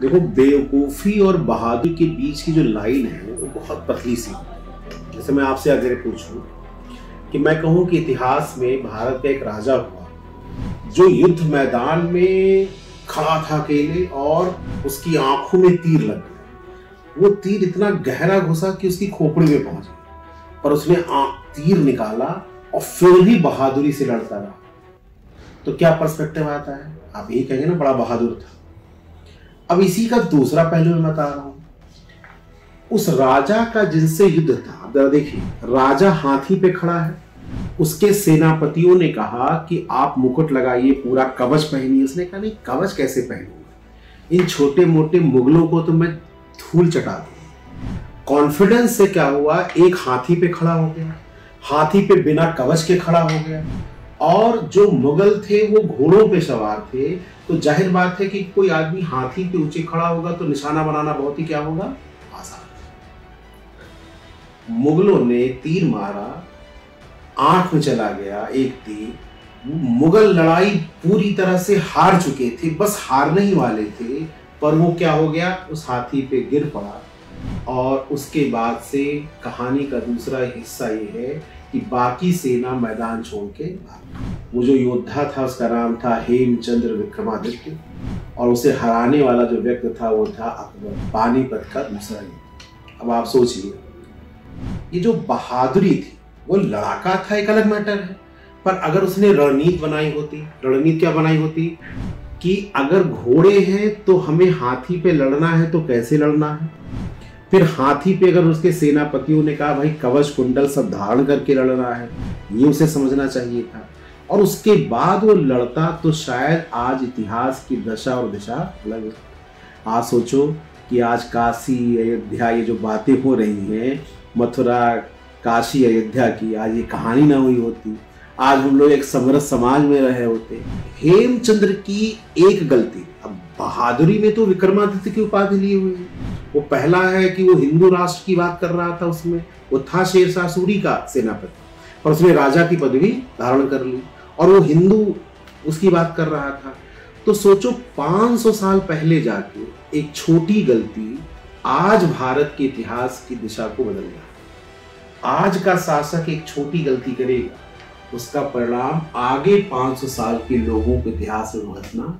देखो, बेवकूफ़ी और बहादुरी के बीच की जो लाइन है वो बहुत पतली सी है। जैसे मैं आपसे अगर पूछूं कि मैं कहूं कि इतिहास में भारत का एक राजा हुआ जो युद्ध मैदान में खड़ा था अकेले और उसकी आंखों में तीर लग गया। वो तीर इतना गहरा घुसा कि उसकी खोपड़ी में पहुंच गया, पर उसने तीर निकाला और फिर भी बहादुरी से लड़ता रहा। तो क्या पर्सपेक्टिव आता है? आप यही कहेंगे ना, बड़ा बहादुर था। अब इसी का दूसरा पहलू मैं बता रहा हूं। उस राजा का जिनसे युद्ध था, जरा देखिए, राजा हाथी पे खड़ा है, उसके सेनापतियों ने कहा कि आप मुकुट लगाइए, पूरा कवच पहनिए। उसने कहा नहीं, कवच कैसे पहनूंगा, इन छोटे मोटे मुगलों को तो मैं धूल चटा दूं। कॉन्फिडेंस से क्या हुआ, एक हाथी पे खड़ा हो गया, हाथी पे बिना कवच के खड़ा हो गया। और जो मुगल थे वो घोड़ों पे सवार थे, तो जाहिर बात है कि कोई आदमी हाथी पे ऊंचे खड़ा होगा तो निशाना बनाना बहुत ही क्या होगा, आसान। मुगलों ने तीर मारा, आंख में चला गया एक तीर। मुगल लड़ाई पूरी तरह से हार चुके थे, बस हारने ही वाले थे, पर वो क्या हो गया, उस हाथी पे गिर पड़ा। और उसके बाद से कहानी का दूसरा हिस्सा ये है कि बाकी सेना मैदान छोड़ के वो जो योद्धा था उसका नाम था हेमचंद्र विक्रमादित्य, और उसे हराने वाला जो व्यक्ति था वो था अकबर, पानीपत का दूसरा युद्ध। अब आप सोचिए, ये जो बहादुरी थी, वो लड़ाका था एक अलग मैटर है, पर अगर उसने रणनीति बनाई होती, रणनीति क्या बनाई होती कि अगर घोड़े हैं तो हमें हाथी पे लड़ना है तो कैसे लड़ना है, फिर हाथी पे अगर उसके सेनापतियों ने कहा भाई कवच कुंडल सब धारण करके लड़ना है, ये उसे समझना चाहिए था, और उसके बाद वो लड़ता तो शायद आज इतिहास की दशा और दिशा अलग है। आज सोचो कि आज काशी अयोध्या ये जो बातें हो रही हैं, मथुरा काशी अयोध्या की, आज ये कहानी ना हुई होती, आज हम लोग एक समृद्ध समाज में रहे होते। हेमचंद्र की एक गलती, अब बहादुरी में तो विक्रमादित्य की उपाधि लिए हुए हैं। वो पहला है कि वो हिंदू राष्ट्र की बात कर रहा था, उसमें वो था शेरशाह सूरी का सेनापति, पर उसने राजा की पदवी धारण कर ली, और वो हिंदू उसकी बात कर रहा था। तो सोचो 500 साल पहले जाके एक छोटी गलती आज भारत के इतिहास की दिशा को बदल गया। आज का शासक एक छोटी गलती करेगा, उसका परिणाम आगे 500 साल के लोगों के इतिहास में भुगतना